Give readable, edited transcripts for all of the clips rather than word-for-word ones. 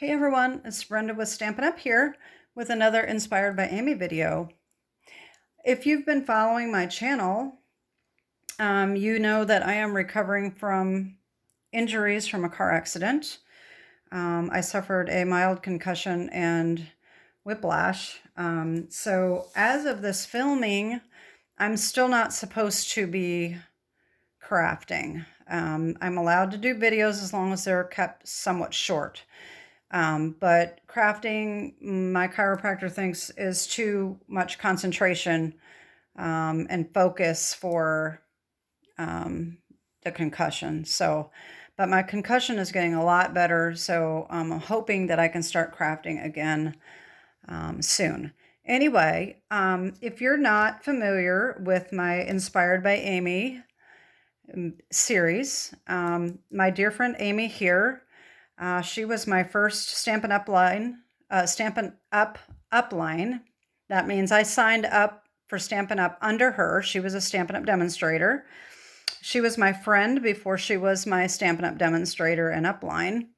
Hey everyone, it's Brenda with Stampin' Up! Here with another Inspired by Amy video. If you've been following my channel, you know that I am recovering from injuries from a car accident. I suffered a mild concussion and whiplash. So as of this filming, I'm still not supposed to be crafting. I'm allowed to do videos as long as they're kept somewhat short. But crafting, my chiropractor thinks, is too much concentration and focus for the concussion. But my concussion is getting a lot better, so I'm hoping that I can start crafting again soon. Anyway, if you're not familiar with my Inspired by Amy series, my dear friend Amy here, she was my first Stampin' Up! Stampin' Up! Upline. That means I signed up for Stampin' Up! Under her. She was a Stampin' Up! Demonstrator. She was my friend before she was my Stampin' Up! Demonstrator and upline.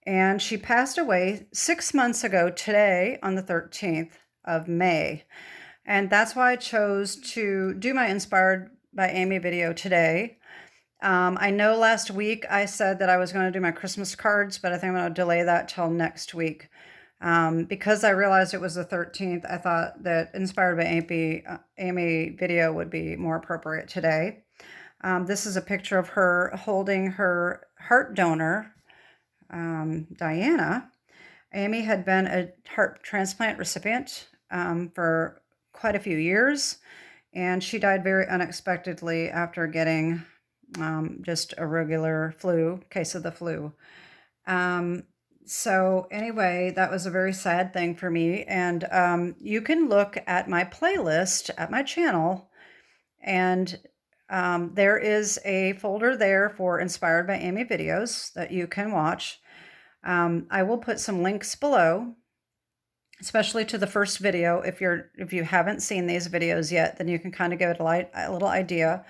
And she passed away 6 months ago today on the 13th of May. And that's why I chose to do my Inspired by Amy video today. I know last week I said that I was going to do my Christmas cards, but I think I'm going to delay that till next week. Because I realized it was the 13th, I thought that Inspired by Amy video would be more appropriate today. This is a picture of her holding her heart donor, Diana. Amy had been a heart transplant recipient for quite a few years, and she died very unexpectedly after getting just a regular case of the flu. So anyway, that was a very sad thing for me. And you can look at my playlist at my channel, and there is a folder there for Inspired by Amy videos that you can watch. I will put some links below, especially to the first video. If you haven't seen these videos yet, then you can kind of give it a little idea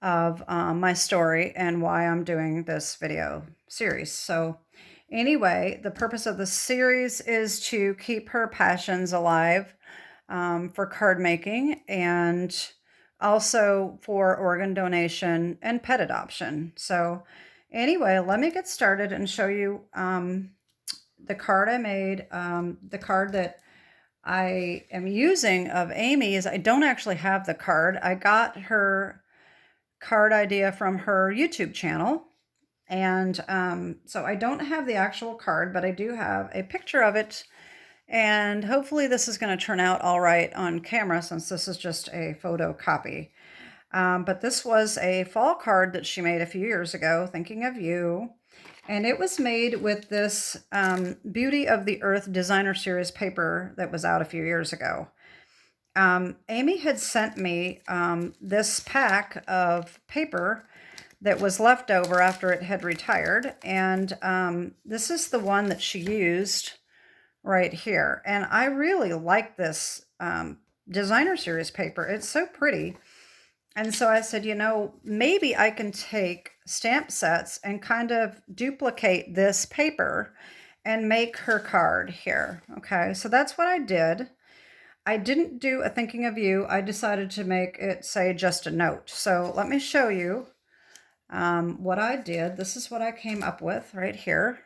of my story and why I'm doing this video series. So anyway, the purpose of the series is to keep her passions alive for card making, and also for organ donation and pet adoption. So anyway, let me get started and show you the card I made. The card that I am using of Amy's, I don't actually have the card. I got her card idea from her YouTube channel. And so I don't have the actual card, but I do have a picture of it. And hopefully this is going to turn out all right on camera, since this is just a photo copy. But this was a fall card that she made a few years ago, Thinking of You. And it was made with this Beauty of the Earth Designer Series paper that was out a few years ago. Amy had sent me this pack of paper that was left over after it had retired. And this is the one that she used right here. And I really like this designer series paper. It's so pretty. And so I said, maybe I can take stamp sets and kind of duplicate this paper and make her card here. Okay, so that's what I did. I didn't do a Thinking of You. I decided to make it say just a note. So let me show you what I did. This is what I came up with right here.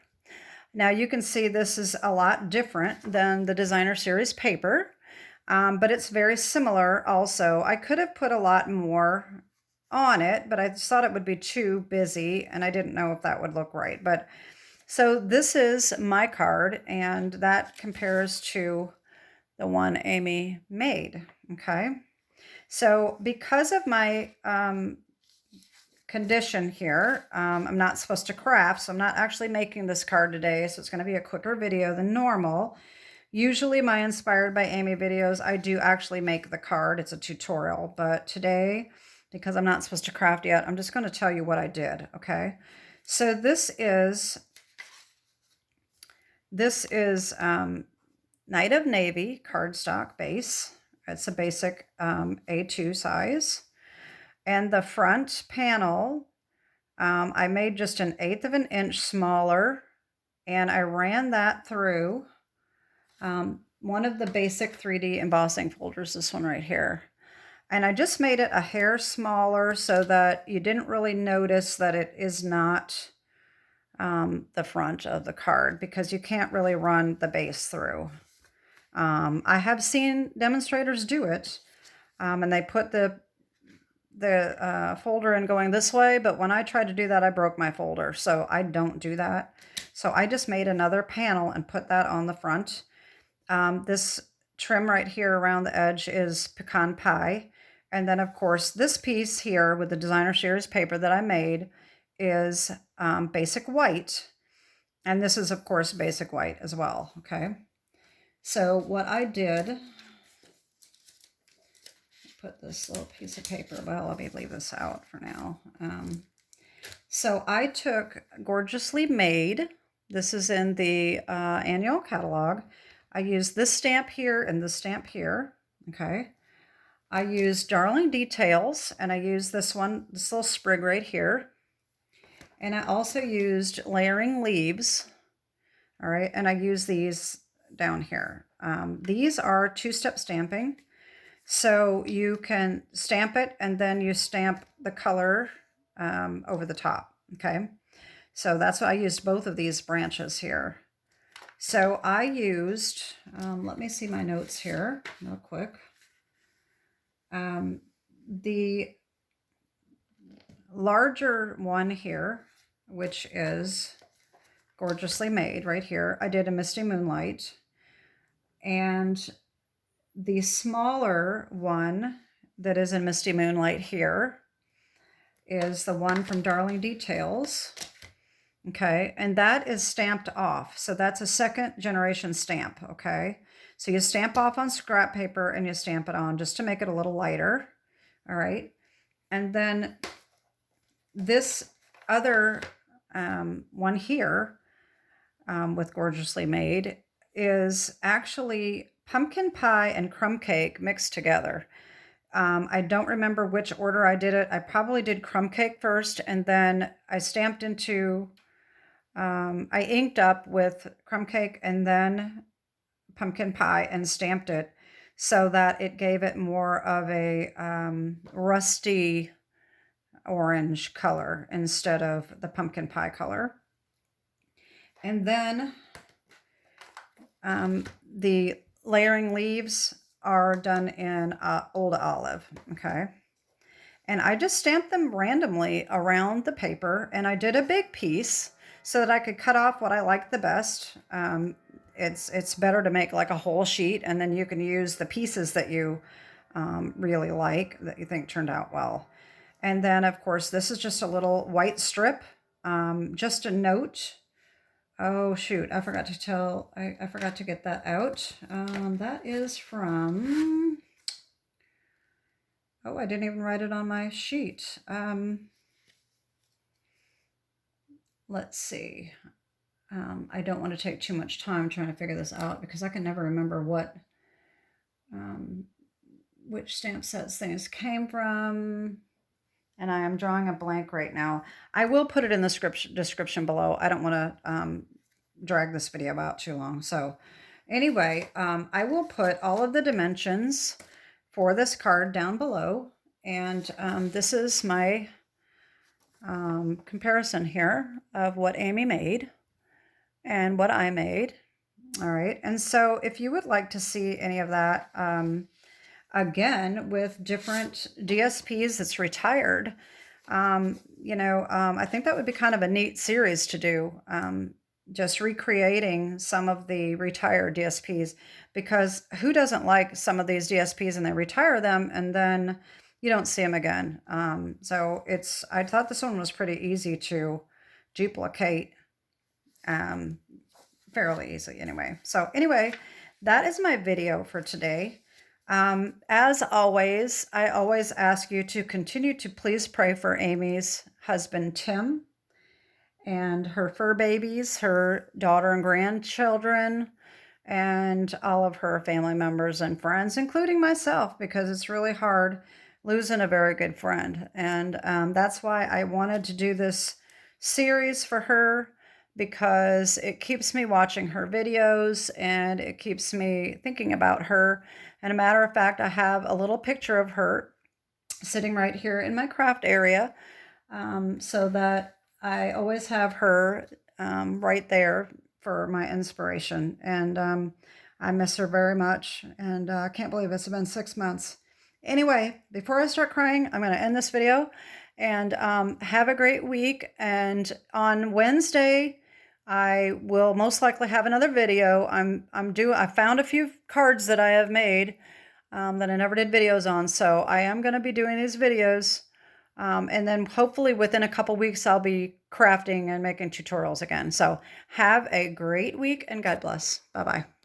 Now you can see this is a lot different than the designer series paper, but it's very similar also. I could have put a lot more on it, but I just thought it would be too busy, and I didn't know if that would look right. But so this is my card, and that compares to the one Amy made. Okay, so because of my condition here, I'm not supposed to craft, so I'm not actually making this card today, so it's going to be a quicker video than normal. Usually my Inspired by Amy videos, I do actually make the card. It's a tutorial, but today, because I'm not supposed to craft yet, I'm just going to tell you what I did. Okay, so this is Night of Navy cardstock base. It's a basic A2 size. And the front panel, I made just 1/8 of an inch smaller and I ran that through one of the basic 3D embossing folders, this one right here. And I just made it a hair smaller so that you didn't really notice that it is not the front of the card, because you can't really run the base through. I have seen demonstrators do it, and they put the folder in going this way, but when I tried to do that, I broke my folder, so I don't do that. So I just made another panel and put that on the front. This trim right here around the edge is Pecan Pie. And then, of course, this piece here with the designer series paper that I made is basic white. And this is, of course, basic white as well, okay? So what I did, put this little piece of paper, well, let me leave this out for now. So I took Gorgeously Made. This is in the annual catalog. I used this stamp here and this stamp here, okay? I used Darling Details, and I used this one, this little sprig right here. And I also used Layering Leaves, all right? And I used these down here. These are two-step stamping. So you can stamp it, and then you stamp the color over the top, okay? So that's why I used both of these branches here. So I used, let me see my notes here real quick. The larger one here, which is Gorgeously Made right here, I did a Misty Moonlight. And the smaller one that is in Misty Moonlight here is the one from Darling Details. Okay, and that is stamped off. So that's a second generation stamp, okay? So you stamp off on scrap paper and you stamp it on just to make it a little lighter, all right? And then this other one here with Gorgeously Made is actually pumpkin pie and crumb cake mixed together. I don't remember which order I did it. I probably did crumb cake first, and then I stamped into, I inked up with crumb cake and then pumpkin pie and stamped it so that it gave it more of a rusty orange color instead of the pumpkin pie color. And then the Layering Leaves are done in Old Olive, okay? And I just stamped them randomly around the paper, and I did a big piece so that I could cut off what I liked the best. It's better to make like a whole sheet, and then you can use the pieces that you really like, that you think turned out well. And then, of course, this is just a little white strip, just a note. Oh, shoot, I forgot to tell, I forgot to get that out. That is from, oh, I didn't even write it on my sheet. Let's see. I don't want to take too much time trying to figure this out because I can never remember what, which stamp sets things came from. And I am drawing a blank right now. I will put it in the description below. I don't want to drag this video out too long. So anyway, I will put all of the dimensions for this card down below. And this is my comparison here of what Amy made and what I made. All right. And so if you would like to see any of that, again, with different DSPs that's retired, I think that would be kind of a neat series to do, just recreating some of the retired DSPs, because who doesn't like some of these DSPs and they retire them and then you don't see them again. So I thought this one was pretty easy to duplicate, fairly easily anyway. So anyway, that is my video for today. As always, I always ask you to continue to please pray for Amy's husband, Tim, and her fur babies, her daughter and grandchildren, and all of her family members and friends, including myself, because it's really hard losing a very good friend. And that's why I wanted to do this series for her, because it keeps me watching her videos and it keeps me thinking about her. And a matter of fact, I have a little picture of her sitting right here in my craft area, so that I always have her right there for my inspiration. And I miss her very much, and I can't believe it's been 6 months. Anyway, before I start crying, I'm going to end this video, and have a great week. And on Wednesday, I will most likely have another video. I found a few cards that I have made that I never did videos on, so I am going to be doing these videos. And then hopefully within a couple weeks, I'll be crafting and making tutorials again. So have a great week and God bless. Bye-bye.